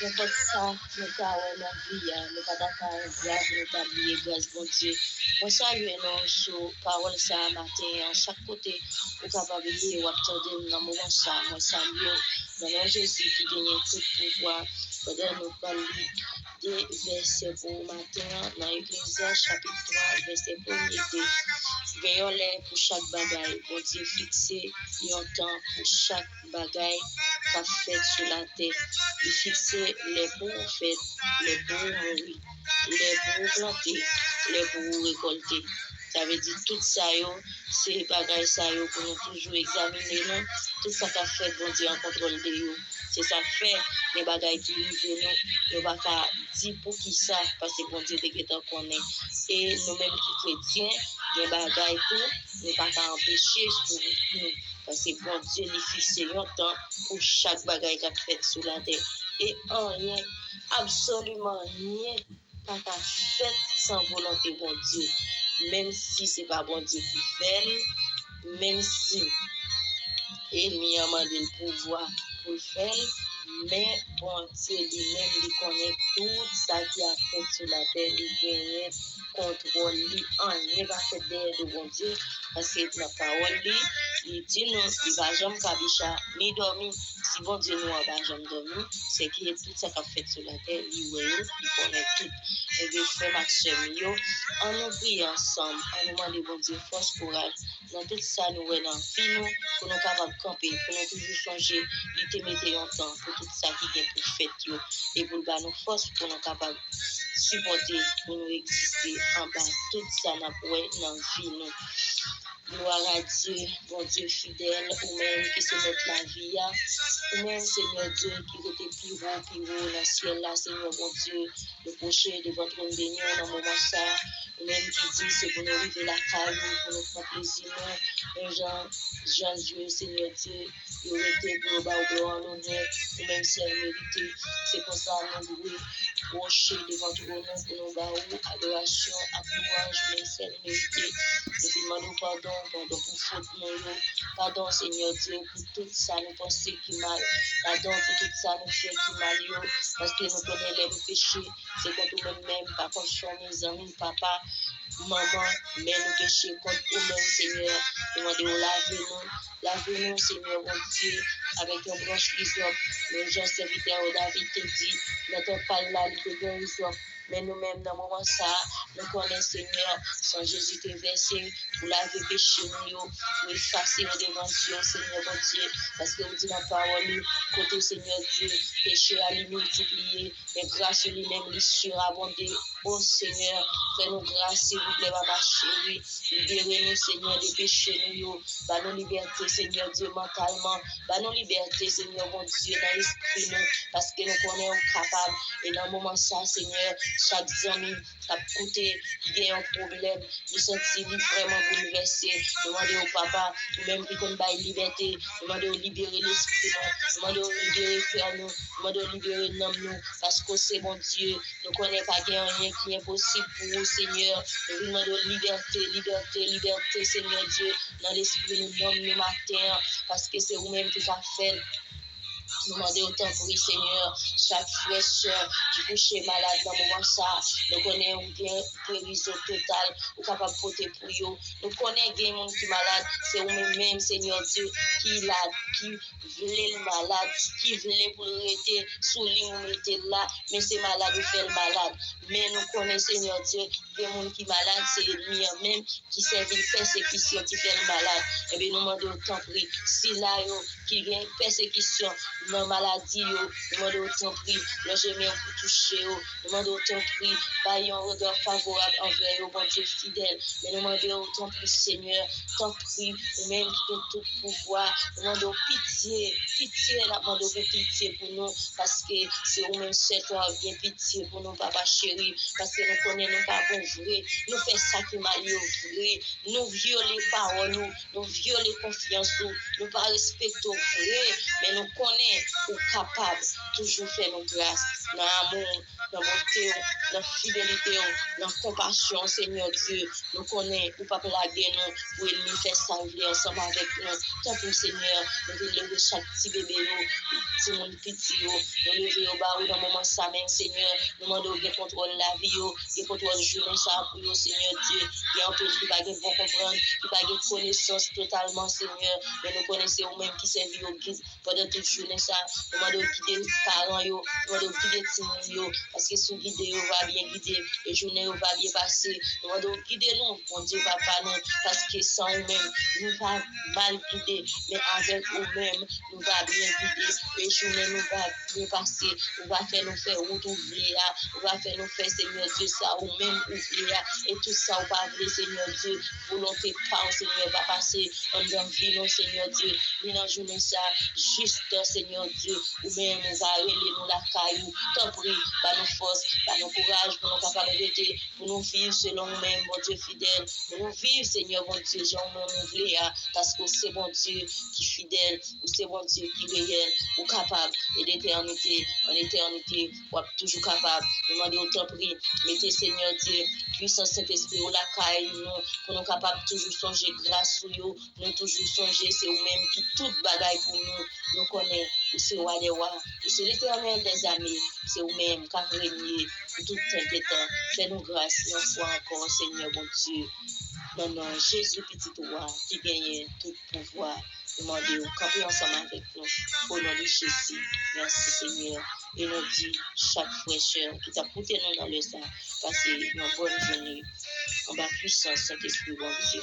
Nous faisons ça, nous avons la vie, nous pas d'accord, nous avons oublié grâce bon Dieu. Moi salue nous sur parole ça matin, chaque côté, vous capable de ou attendre dans moment ça, moi salue dans nom Jésus qui gagne tout pouvoir. Pendant nous parler des versets pour matin dans Ecclésiaste chapitre 3 verset 1er. Veillons pour chaque bagaille, bon Dieu fixé un temps pour chaque bagaille qu'a fait sur la terre. Il fixe les bons faits, les bons mourir, les bons planter, les bons récolter. Ça veut dire tout ça, c'est bagaille ça pour nous toujours examiner nous, tout ça qu'a fait bon Dieu en contrôle de nous. C'est ça fait les bagailles qui vivent nous va pas dire pour qui ça parce que bon Dieu te connaît et nous-mêmes qui chrétiens les bagailles tout nous pas empêcher pour nous parce que bon Dieu il fixe un temps pour chaque bagaille qu'a fait sur la terre et rien absolument rien pas fait sans volonté bon Dieu même si c'est pas bon Dieu qui fait même si il y a demandé le pouvoir pour le faire mais bon Dieu lui-même il connaît tout ça qui a fait sur la terre il gagne contrôle lui en rien va faire derrière de bon Dieu parce que la parole dit il dit nous, il va jamais cabicha, ni dormir. Si bon Dieu nous va jamais dormir, c'est qu'il y a tout ça qu'a fait sur la terre, il connaît tout. Et bien, frère Maxime, on nous prie ensemble, on nous demande bon Dieu force, courage. Dans tout ça, nous voyons dans vie, nous, pour nous capables de camper, pour nous toujours changer, il te mettre en temps pour tout ça qui est pour faire, et pour nous force, pour nous capables de supporter, pour nous exister en bas, tout ça, nous voyons dans vie, nous. Gloire à Dieu, bon Dieu fidèle, ou même qui se met la vie, ou même Seigneur Dieu qui était plus haut dans le ciel là, Seigneur bon Dieu, le prochain devant ton béni dans le moment ça, ou même qui dit c'est pour nous arriver la caille, pour nous faire plaisir, Jean-Dieu, Seigneur Dieu, il aurait été pour nous gloire en l'honneur, ou même si elle mérite, c'est pour ça nous devons procher devant ton nom pour nous baou, adoration, louange, même si elle mérite, nous demandons pardon pour faute nous, pardon Seigneur Dieu pour tout ça nous pensons qui mal, pardon pour tout ça nous fait qui mal, parce que nous connaissons les péchés, c'est contre nous-mêmes, pas contre mes amis, papa, maman, mais nous péchons contre nous-mêmes, Seigneur, demandons lavez-nous, Seigneur, mon Dieu, avec un branche l'hysope, le Jean serviteur David te dit, n'attends pas là, il te donne l'hysope. Mais nous-mêmes, dans le moment ça, nous connaissons Seigneur, sans Jésus te versé, pour laver péché nous, pour effacer devant Dieu, Seigneur mon Dieu, parce que vous dites dans la parole, côté Seigneur Dieu, péché à lui multiplier, mais grâce à lui-même, lui surabonder. Oh Seigneur, fais-nous grâce, s'il vous plaît, papa chéri, libérez-nous, Seigneur, des péchés nous, bah nous liberté, Seigneur Dieu, mentalement, bah nous liberté, Seigneur mon Dieu, dans l'esprit nous, parce que nous connaissons capables, et dans le moment ça, Seigneur, chaque ami qui a coûté, qui a un problème, nous sentir vraiment bouleversé. Demandez au papa, ou même qui connaît la liberté, demandez de libérer l'esprit, demandez de libérer le cœur, demandez de libérer l'homme, parce que c'est mon Dieu, nous ne connaissons pas rien qui est impossible pour vous, Seigneur. Nous demandons liberté, Seigneur Dieu, dans l'esprit, nous nommons le matin, parce que c'est vous-même qui avez fait. Nous demandons autant pour lui, Seigneur, chaque frère, soeur qui couche malade dans le moment ça, nous connaissons bien guérison totale, nous sommes capables de porter pour eux. Nous connaissons des gens qui sont malades, c'est vous-même, Seigneur Dieu, qui voulait le malade, qui voulait pour le rester sous l'immunité là, mais c'est malade, vous fait le malade. Mais nous connaissons, Seigneur Dieu, des gens qui sont malades, c'est lui-même qui servent une persécution qui fait le malade. Et bien, nous demandons autant pour lui, si là, qui vient persécution, dans la maladie, nous demandons autant prix, le gémir pour toucher, nous demandons autant prix, bailler un regard favorable envers vous, bon Dieu fidèle, mais nous demandons autant prix, Seigneur, tant prix, ou même qui donne tout pouvoir, nous demandons pitié, nous demandons pitié pour nous, parce que c'est vous-même seul qui a bien pitié pour nous, papa chéri, parce que nous connaissons pas bon vrai, nous faisons ça qui m'a lié vrai, nous violons les paroles, nous violons les confiances, nous ne pas respecter vrai, mais nous connaissons ou capable toujours faire nos grâces dans l'amour, dans bonté, dans fidélité, dans compassion, Seigneur Dieu. Nous connaissons ou pas plaguer nous pour nous faire salver ensemble avec nous. Tant pour Seigneur, nous lever chaque petit bébé, petit monde petit, nous lever au bas dans le moment ça même, Seigneur. Nous demandons de contrôler la vie, de contrôler le journée ça pour nous, Seigneur Dieu. Il y a un peu qui va bon comprendre, qui va avoir connaissance totalement, Seigneur. Mais nous connaissons nous-mêmes qui servent au guide pendant toute journée ça. Nous demandons de guider les parents, nous demandons de guider les petits, parce que si nous guidons, on va bien guider, et journée va bien passer. Nous demandons de guider nous, mon Dieu, papa, nous, parce que sans nous-mêmes, nous va mal guider, mais avec nous-mêmes, nous va bien guider, et journée nous va bien passer, on va faire nous faire route ouvrier, on va faire nous faire, Seigneur Dieu, ça, ou même ouvrier, et tout ça, on va aller, Seigneur Dieu, volonté pas, Seigneur, va passer en dans vie, non, Seigneur Dieu, nous dans journée ça, juste, Seigneur Dieu, ou même nous va aller nous la caillou, tant pis, par nos forces, par nos courage, pour nous capacités, pour nous vivre selon nous-mêmes, mon Dieu fidèle, pour nous vivre, Seigneur, mon Dieu, nous voulons, parce que c'est mon Dieu qui est fidèle, ou c'est mon Dieu qui est réel, ou capable, et d'éternité, en éternité, ou toujours capable, nous demandons autant prix, mettez, Seigneur Dieu, puissant Saint-Esprit, ou la caille, nous, pour nous capables toujours songer grâce sur nous, nous toujours songer, c'est vous-même qui tout bagaille pour nous, nous connaissons, ou c'est roi des rois, ou c'est l'éternel des amis, c'est vous-même qui avez régné pour tout inquiétant. Fais-nous grâce une fois encore, Seigneur, mon Dieu. Non, non, Jésus, petit roi, qui gagne tout pouvoir, demandez au camper ensemble avec nous, au nom de Jésus. Merci Seigneur. Et nous dit chaque fraîcheur qui t'a porté nous dans le sang, passer une bonne journée, en bas puissance, Saint-Esprit, bon Dieu.